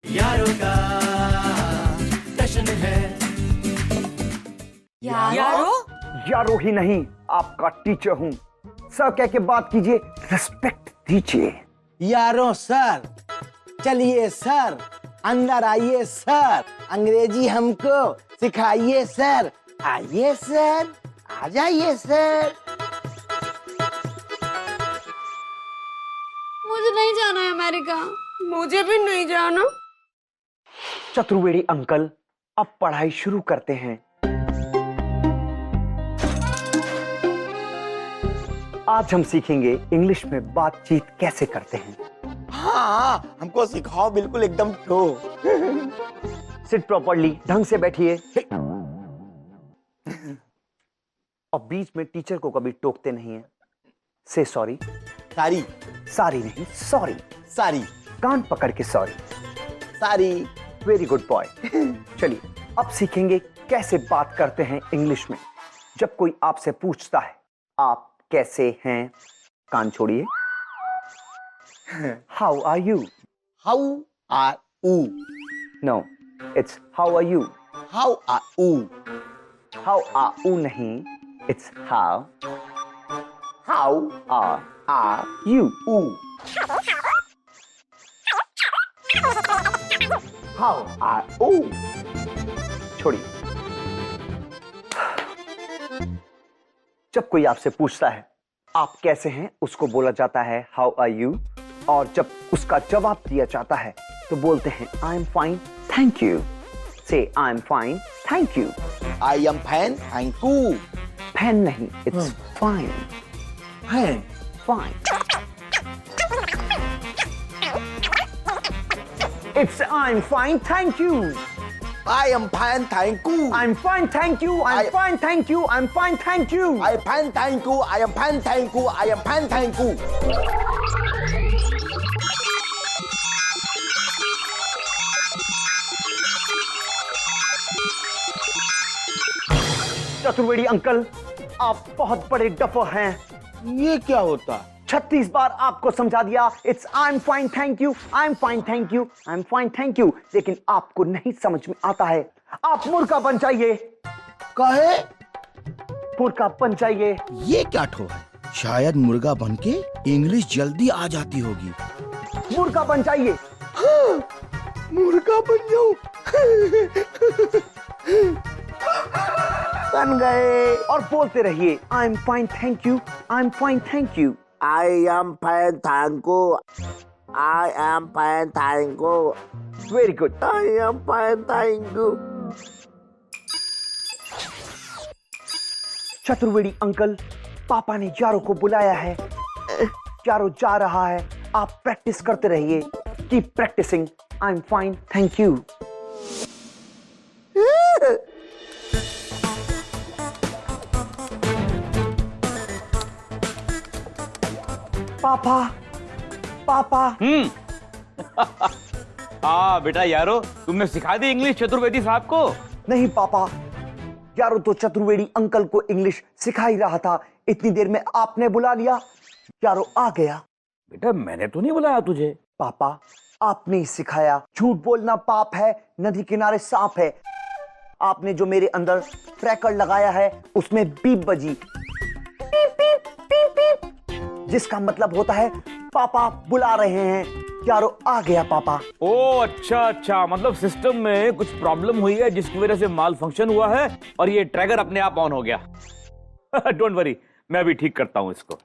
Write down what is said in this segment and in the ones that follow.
यारों का जश्न है। यारो? यारो ही नहीं, आपका टीचर हूँ। सर कह के बात कीजिए, रिस्पेक्ट दीजिए। यारो सर, चलिए सर, अंदर आइए सर, अंग्रेजी हमको सिखाइए सर। आइए सर, आ जाइए सर। मुझे नहीं जाना है अमेरिका। मुझे भी नहीं जाना। चतुर्वेदी अंकल, अब पढ़ाई शुरू करते हैं। आज हम सीखेंगे इंग्लिश में बातचीत कैसे करते हैं। हाँ, हमको सिखाओ बिल्कुल एकदम ठो। सिट प्रॉपर्ली, ढंग से बैठिए। और बीच में टीचर को कभी टोकते नहीं है। से सॉरी। सारी सारी नहीं, सॉरी। सारी कान पकड़ के सॉरी। सारी। Very good boy. चलिए अब सीखेंगे कैसे बात करते हैं इंग्लिश में। जब कोई आपसे पूछता है आप कैसे हैं, कान छोड़िए। How are you? How are you? No, it's how are you. How are you? How are you नहीं, it's how are you. How are you. छोड़िए। जब कोई आपसे पूछता है आप कैसे हैं, उसको बोला जाता है हाउ आर यू। और जब उसका जवाब दिया जाता है तो बोलते हैं I am fine thank you. Say I am fine thank you. I am fine thank you. Fan नहीं, it's fine. Fine fine. It's I am fine thank you. I am fine thank you. I am fine thank you. I am fine thank you. I am fine thank you. I fine thank you. I am fine thank you. I am fine thank you. Chaturvedi uncle, आप बहुत बड़े duffer हैं। ये क्या होता? 36 बार आपको समझा दिया it's I am fine thank you, I am fine thank you, I am fine thank you, लेकिन आपको नहीं समझ में आता है। आप मुर्गा बन जाइए। कहे मुर्गा बन जाइए। ये क्या ठो है? शायद मुर्गा बनके इंग्लिश जल्दी आ जाती होगी। मुर्गा बन जाइए। हाँ, मुर्गा बन जाऊं। बन गए। और बोलते रहिए आई am fine thank you, I am fine thank you. I am fine, thank you. I am fine, thank you. Very good. I am fine, thank you. Chaturvedi uncle, पापा ने यारो को बुलाया है। यारो जा रहा है। आप प्रैक्टिस करते रहिए। Keep practising. I am fine thank you. पापा, पापा। हाँ बेटा यारो, तुमने सिखा दी इंग्लिश चतुर्वेदी साहब को? नहीं पापा, यारो तो चतुर्वेदी अंकल को इंग्लिश सिखा ही रहा था। इतनी देर में आपने बुला लिया, यारो आ गया। बेटा मैंने तो नहीं बुलाया तुझे। पापा, आपने ही सिखाया। झूठ बोलना पाप है, नदी किनारे सांप है। आपने जो मेरे अंदर क्रैकर लगाया है उसमें बीप बजी, पीप पीप पीप पीप, जिसका मतलब होता है पापा बुला रहे हैं। यारो आ गया पापा। ओ अच्छा अच्छा, मतलब सिस्टम में कुछ प्रॉब्लम हुई है जिसकी वजह से माल फंक्शन हुआ है और ये ट्रैगर अपने आप ऑन हो गया। डोंट वरी, मैं अभी ठीक करता हूं इसको।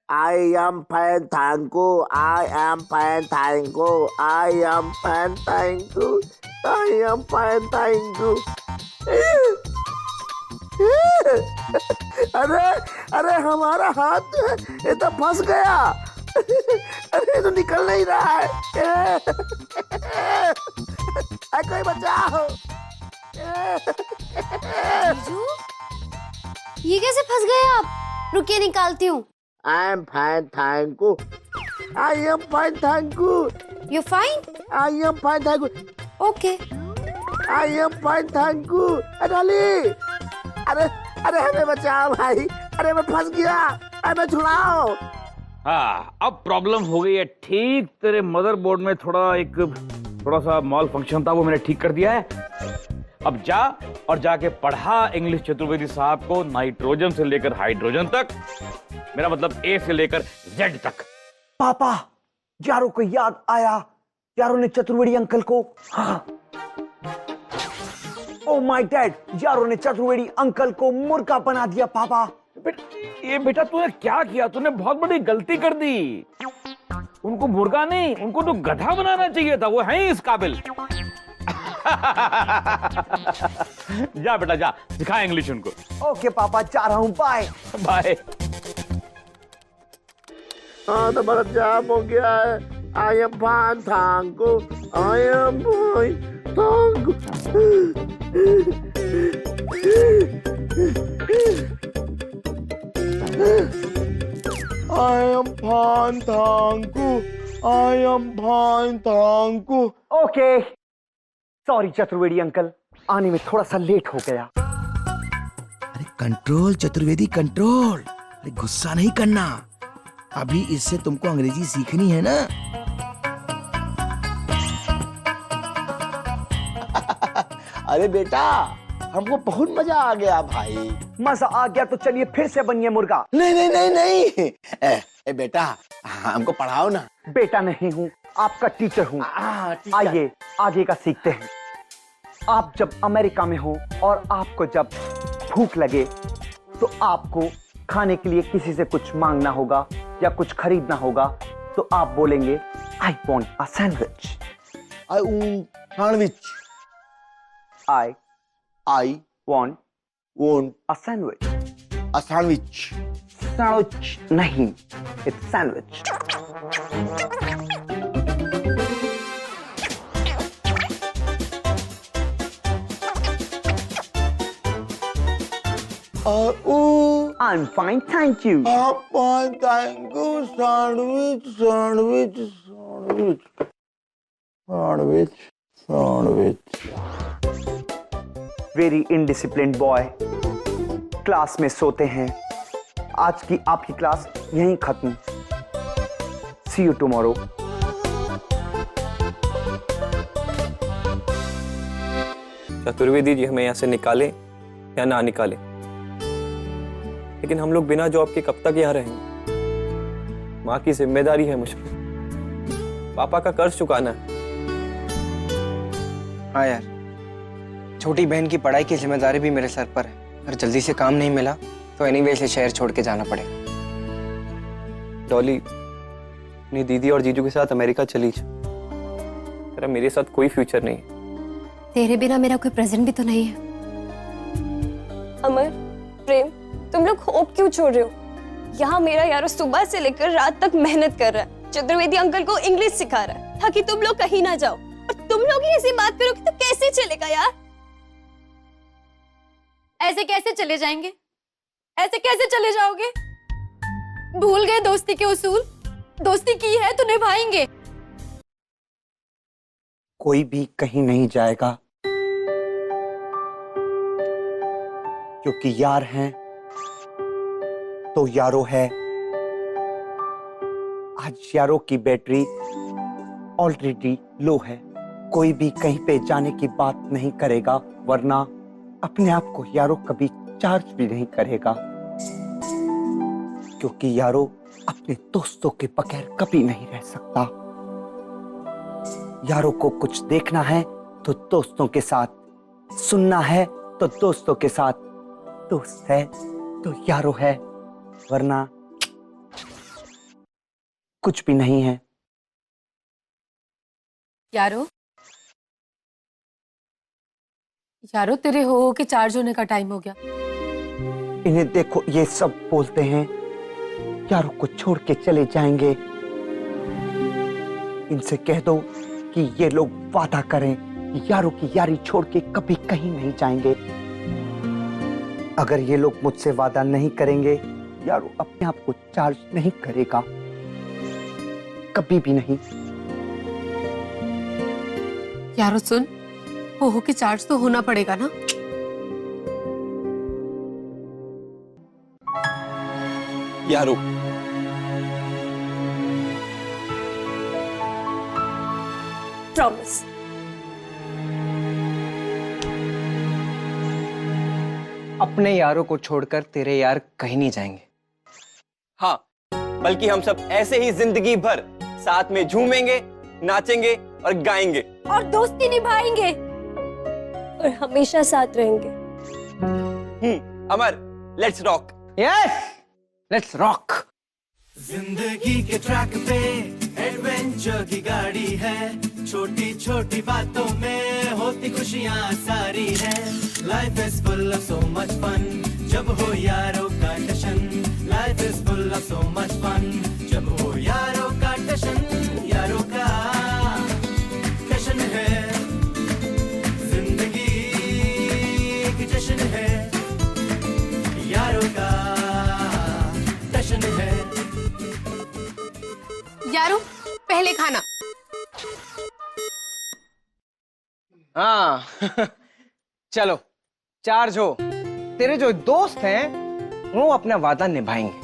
I am fine, thank you. I am fine, thank you. I am fine, thank you. I am fine, thank you. अरे अरे हमारा हाथ ये तो फंस गया। अरे तो निकल नहीं रहा है। कोई बचाओ। जीजू, ये कैसे फंस गए आप? रुकिए निकालती हूँ। I am fine, thank you. I am fine, thank you. You're fine? I am fine, thank you. Okay. I am fine thank you. Dolly, अरे अरे हमें बचाओ भाई, अरे मैं फंस गया, हमें छुड़ाओ। हाँ, अब प्रॉब्लम हो गई है ठीक। तेरे मदरबोर्ड में थोड़ा सा मॉल फंक्शन था, वो मैंने ठीक कर दिया है। अब जा और जाके पढ़ा इंग्लिश चतुर्वेदी साहब को नाइट्रोजन से लेकर हाइड्रोजन तक, मेरा मतलब ए से लेकर जेड तक। पापा, यारो को याद आया, यारो ने चतुर्वेदी अंकल को, हाँ, ओ माय डैड, यारो ने चतुर्वेदी अंकल को मुर्गा बना दिया पापा। बेटा तूने क्या किया? तूने बहुत बड़ी गलती कर दी। उनको मुर्गा नहीं, उनको तो गधा बनाना चाहिए था, वो है ही इस काबिल। जा बेटा जा, सिखा इंग्लिश उनको। ओके पापा, जा रहा हूं, बाय बाय। हाँ तो बड़ा जाम हो गया है। आई am fine thank you, I am fine thank you. I am fine, thank you. I am fine, thank you. Okay, sorry Chaturvedi uncle, आने में थोड़ा सा लेट हो गया। अरे कंट्रोल चतुर्वेदी कंट्रोल, अरे गुस्सा नहीं करना, अभी इससे तुमको अंग्रेजी सीखनी है ना। अरे बेटा, हमको बहुत मजा आ गया भाई। मजा आ गया तो चलिए फिर से बनिए मुर्गा। नहीं नहीं नहीं नहीं, ए बेटा हमको पढ़ाओ ना। बेटा नहीं हूँ, आपका टीचर हूँ। आइए आगे का सीखते हैं। आप जब अमेरिका में हो और आपको जब भूख लगे तो आपको खाने के लिए किसी से कुछ मांगना होगा या कुछ खरीदना होगा, तो आप बोलेंगे I want a sandwich. I sandwich. I want a sandwich. a sandwich. Sandwich नहीं, it's sandwich. I'm fine, thank you. Fine, thank you. Sandwich, sandwich, sandwich, sandwich, sandwich. Very indisciplined boy. Class में सोते हैं। आज की आपकी class यहीं खत्म। See you tomorrow. Chaturvedi ji हमें यहाँ से निकालें या ना निकालें, लेकिन हम लोग बिना जॉब के कब तक यहाँ रहेंगे? माँ की जिम्मेदारी है मुझ पर, पापा का कर्ज चुकाना है। हाँ यार, छोटी बहन की पढ़ाई की जिम्मेदारी भी मेरे सर पर है। अगर जल्दी से काम नहीं मिला तो एनीवे से शहर छोड़ के जाना पड़ेगा। डॉली अपनी दीदी और जीजू के साथ अमेरिका चली जा, तेरा मेरे साथ कोई फ्यूचर नहीं है। तेरे बिना मेरा कोई प्रेजेंट भी तो नहीं है। अमर, प्रेम, तुम लोग होप क्यों छोड़ रहे हो? यहाँ मेरा यारो सुबह से लेकर रात तक मेहनत कर रहा है, चतुर्वेदी अंकल को इंग्लिश सिखा रहा है ताकि तुम लोग कहीं ना जाओ। और तुम लोग ही ऐसी बात करोगे तो कैसे चलेगा यार? ऐसे कैसे चले जाएंगे? ऐसे कैसे चले जाओगे? भूल गए दोस्ती के उसूल? दोस्ती की है तो निभाएंगे। कोई भी कहीं नहीं जाएगा, क्योंकि यार हैं तो यारो है। आज यारो की बैटरी ऑलरेडी लो है। कोई भी कहीं पे जाने की बात नहीं करेगा, वरना अपने आप को यारो कभी चार्ज भी नहीं करेगा, क्योंकि यारो अपने दोस्तों के बगैर कभी नहीं रह सकता। यारो को कुछ देखना है तो दोस्तों के साथ, सुनना है तो दोस्तों के साथ। दोस्त है तो यारो है, वरना कुछ भी नहीं है। यारो, यारो तेरे हो के चार्ज होने का टाइम हो गया। इन्हें देखो, ये सब बोलते हैं यारो को छोड़ के चले जाएंगे। इनसे कह दो कि ये लोग वादा करें कि यारो की यारी छोड़ के कभी कहीं नहीं जाएंगे। अगर ये लोग मुझसे वादा नहीं करेंगे, यारो अपने आप को चार्ज नहीं करेगा, कभी भी नहीं। यारो सुन, हो के चार्ज तो होना पड़ेगा ना। यारो प्रॉमिस। अपने यारों को छोड़कर तेरे यार कहीं नहीं जाएंगे। हाँ, बल्कि हम सब ऐसे ही जिंदगी भर साथ में झूमेंगे, नाचेंगे और गाएंगे और दोस्ती निभाएंगे और हमेशा साथ रहेंगे। Amar, let's rock. Yes, let's rock. जिंदगी के ट्रैक पे एडवेंचर की गाड़ी है, छोटी छोटी बातों में होती खुशियाँ सारी है। Life is full of so much fun जब हो यारों का टशन। Life is full of so much fun जब हो यारों का टशन। यारों का टशन है, जिंदगी एक जश्न है। यारों का टशन है। यारो पहले खाना। हाँ चलो चार्ज हो। तेरे जो दोस्त हैं वो अपना वादा निभाएंगे,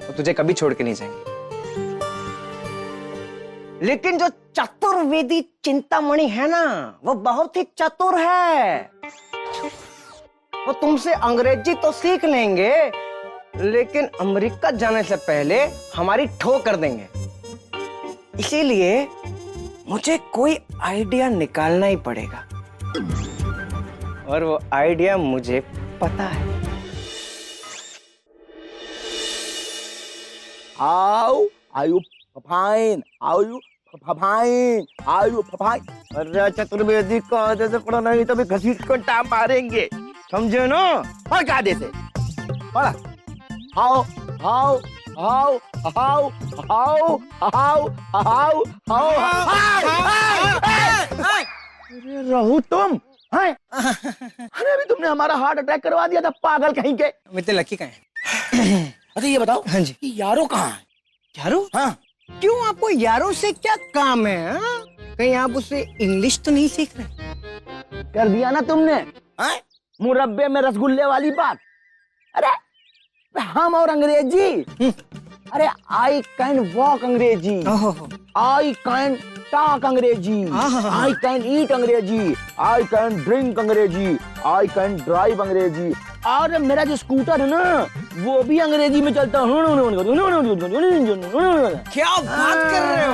वो तुझे कभी छोड़ के नहीं जाएंगे। लेकिन जो चतुर्वेदी चिंतामणि है ना, वो बहुत ही चतुर है। वो तुमसे अंग्रेजी तो सीख लेंगे, लेकिन अमेरिका जाने से पहले हमारी ठोक कर देंगे। इसीलिए मुझे कोई आइडिया निकालना ही पड़ेगा, और वो आइडिया मुझे पता है। How are you fine? How you fine? How you fine? अरे चतुर्वेदी का आधे से पढ़ा नहीं तो भी घसीट को टाम मारेंगे, समझे ना? पढ़ का आधे से पढ़ा। How अरे रहू तुम हैं? अरे अभी तुमने हमारा हार्ट अटैक करवा दिया था, पागल कहीं के। मित्र लकी का है। अच्छा ये बताओ, हाँ जी, कि यारो कहाँ है? यारो? हाँ, क्यों, आपको यारों से क्या काम है? हाँ? कहीं आप उससे इंग्लिश तो नहीं सीख रहे? कर दिया ना तुमने मुरब्बे में रसगुल्ले वाली बात। अरे हम और अंग्रेजी, अरे आई कैन वॉक अंग्रेजी, आई कैन टॉक अंग्रेजी, आई कैन ईट अंग्रेजी, आई कैन ड्रिंक अंग्रेजी, आई कैन ड्राइव अंग्रेजी, और मेरा जो स्कूटर है ना वो भी अंग्रेजी में चलता है। क्या बात कर रहे हो?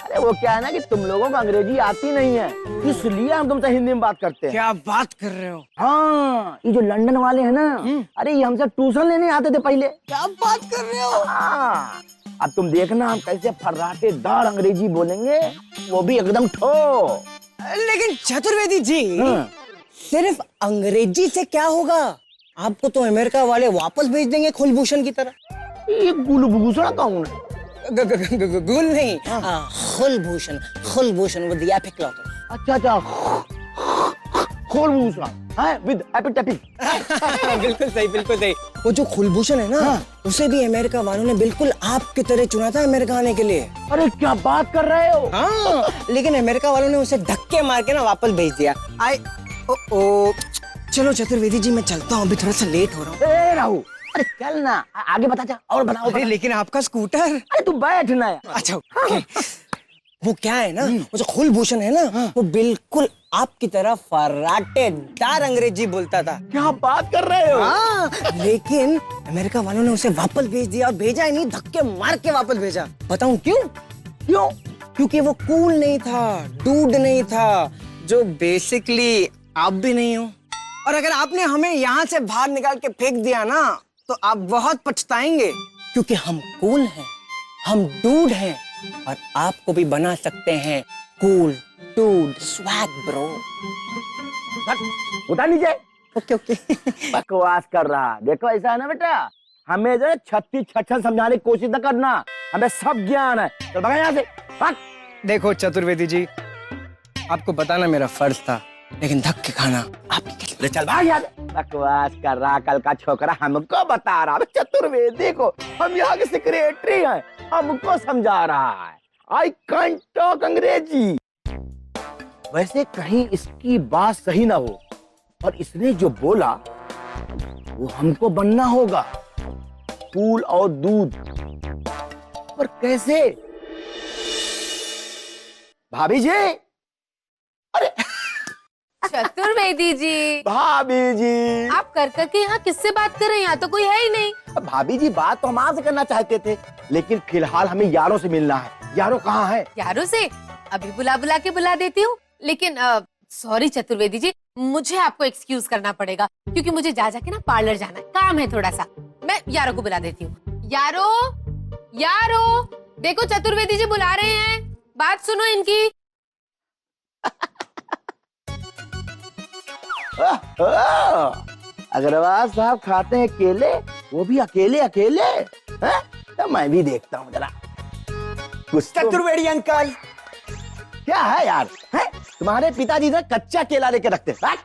अरे वो क्या है ना कि तुम लोगों को अंग्रेजी आती नहीं है, इसलिए हम तुमसे हिंदी में बात करते हैं। क्या बात कर रहे हो? हाँ, ये जो लंदन वाले हैं ना, अरे ये हमसे ट्यूशन लेने आते थे पहले। क्या बात कर रहे हो? हाँ, अब तुम देखना हम कैसे फर्राटेदार अंग्रेजी बोलेंगे, वो भी एकदम ठो। लेकिन चतुर्वेदी जी, सिर्फ अंग्रेजी से क्या होगा? आपको तो अमेरिका वाले वापस भेज देंगे कुलभूषण की तरह। ये कुलभूषण कौन है? गुल नहीं, Kulbhushan, Kulbhushan with the epic laughter. अच्छा, कुलभूषण है विद एपिक टैपिक। बिल्कुल सही, बिल्कुल सही। वो जो कुलभूषण है ना, उसे भी अमेरिका वालों ने बिल्कुल आपकी तरह चुना था अमेरिका आने के लिए। अरे क्या बात कर रहे हो? हाँ, लेकिन अमेरिका वालों ने उसे धक्के मार के ना वापस भेज दिया। ओ चलो चतुर्वेदी जी, मैं चलता हूँ, अभी थोड़ा सा लेट हो रहा हूँ। ए राहु, अरे चल ना, आगे बता जा और बनाओ। अरे लेकिन आपका स्कूटर। अरे तू बैठ ना। अच्छा वो क्या है ना, वो जो कुलभूषण है ना, वो बिल्कुल आपकी तरह फर्राटेदार अंग्रेजी बोलता था। क्या बात कर रहे हो? हाँ, लेकिन अमेरिका वालों ने उसे वापस भेज दिया, और भेजा ही नहीं, धक्के मार के वापस भेजा। बताऊं क्यों? क्यों? क्योंकि वो कूल नहीं था, डूड नहीं था, जो बेसिकली आप भी नहीं हो। और अगर आपने हमें यहाँ से बाहर निकाल के फेंक दिया ना, तो आप बहुत पछताएंगे, क्योंकि हम कूल हैं, हम डूड हैं, और आपको भी बना सकते हैं कूल, डूड, स्वैग ब्रो। उतार नीचे। Okay okay. बकवास कर रहा। देखो ऐसा है ना बेटा, हमें जो 36 छछन समझाने की कोशिश न करना, हमें सब ज्ञान है। तो भगा यहाँ से, भाग। देखो चतुर्वेदी जी, आपको बताना मेरा फर्ज था, लेकिन धक्के खाना आपकी किस्मत। चल भाग यहाँ से। बकवास कर रहा कल का छोकरा, हमको बता रहा। चतुर्वेदी को, हम यहाँ के सेक्रेटरी हैं, हमको समझा रहा है। आई कैन टॉक अंग्रेजी। वैसे कहीं इसकी बात सही ना हो और इसने जो बोला वो हमको बनना होगा, फूल और दूध। पर कैसे? भाभी जी, अरे चतुर्वेदी जी, भाभी जी, आप कर करके यहाँ किससे बात कर रहे हैं? यहाँ तो कोई है ही नहीं। भाभी जी बात तो हम आपसे करना चाहते थे, लेकिन फिलहाल हमें यारों से मिलना है। यारों कहाँ है? यारों से अभी बुला बुला के बुला देती हूँ, लेकिन सॉरी चतुर्वेदी जी, मुझे आपको एक्सक्यूज करना पड़ेगा क्योंकि मुझे जा जाके ना पार्लर जाना है, काम है थोड़ा सा। मैं यारों को बुला देती हूँ। यारो, यारो, देखो चतुर्वेदी जी बुला रहे हैं, बात सुनो इनकी। अग्रवाल साहब खाते हैं केले, वो भी अकेले अकेले हैं? तो मैं भी देखता हूँ जरा। चतुर्वेदी अंकल, क्या है यार? हैं? तुम्हारे पिताजी ने कच्चा केला लेके रखते हैं,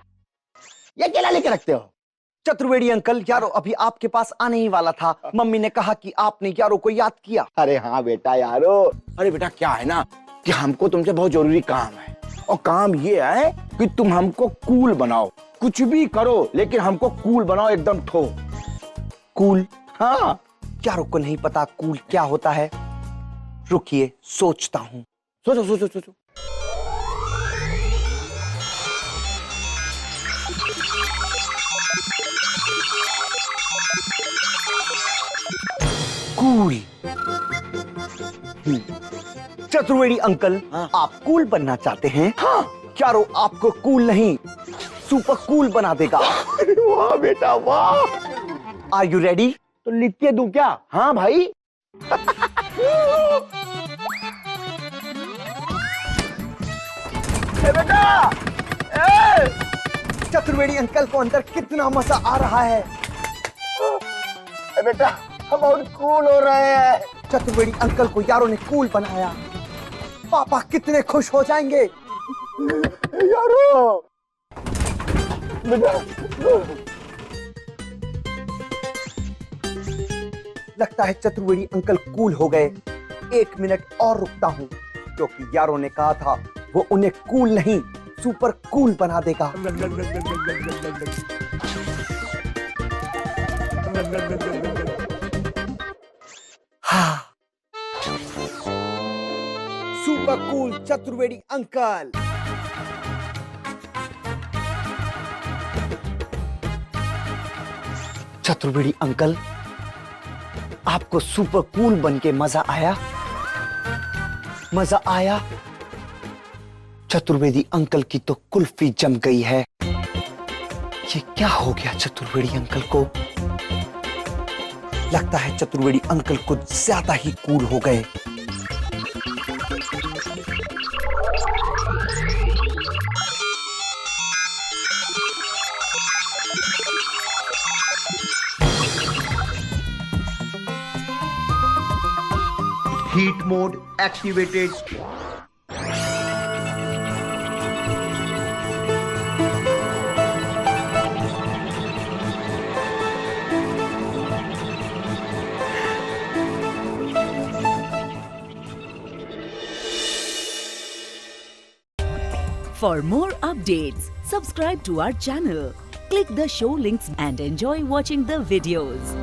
ये केला लेके रखते हो? चतुर्वेदी अंकल, यारो अभी आपके पास आने ही वाला था। मम्मी ने कहा कि आपने यारो को याद किया। अरे हाँ बेटा यारो, अरे बेटा क्या है ना कि हमको तुमसे बहुत जरूरी काम है, और काम ये है कि तुम हमको कूल बनाओ। कुछ भी करो लेकिन हमको कूल बनाओ, एकदम ठो कूल? हाँ। यारो को नहीं पता कूल क्या होता है। रुकिए, सोचता हूँ। सोचो सोचो सोचो। कूल। चतुर्वेदी अंकल, हाँ। आप कूल बनना चाहते हैं? हाँ। यारो आपको कूल नहीं, सुपर कूल बना देगा। वाह बेटा वाह। Are you ready? तो लिख के दूं क्या? हाँ भाई। बेटा, चतुर्वेदी अंकल को अंदर कितना मजा आ रहा है। बेटा हम बहुत कूल हो रहे हैं। चतुर्वेदी अंकल को यारों ने कूल बनाया। पापा कितने खुश हो जाएंगे। यारो बेटा, लगता है चतुर्वेदी अंकल कूल हो गए। 1 मिनट और रुकता हूँ, क्योंकि यारों ने कहा था वो उन्हें कूल नहीं सुपर कूल बना देगा। हाँ, super cool Chaturvedi uncle. Chaturvedi uncle, आपको सुपर कूल बनके मजा आया? मजा आया? चतुर्वेदी अंकल की तो कुल्फी जम गई है। ये क्या हो गया चतुर्वेदी अंकल को? लगता है चतुर्वेदी अंकल कुछ ज्यादा ही कूल हो गए। Heat mode activated. For more updates, subscribe to our channel, click the show links and enjoy watching the videos.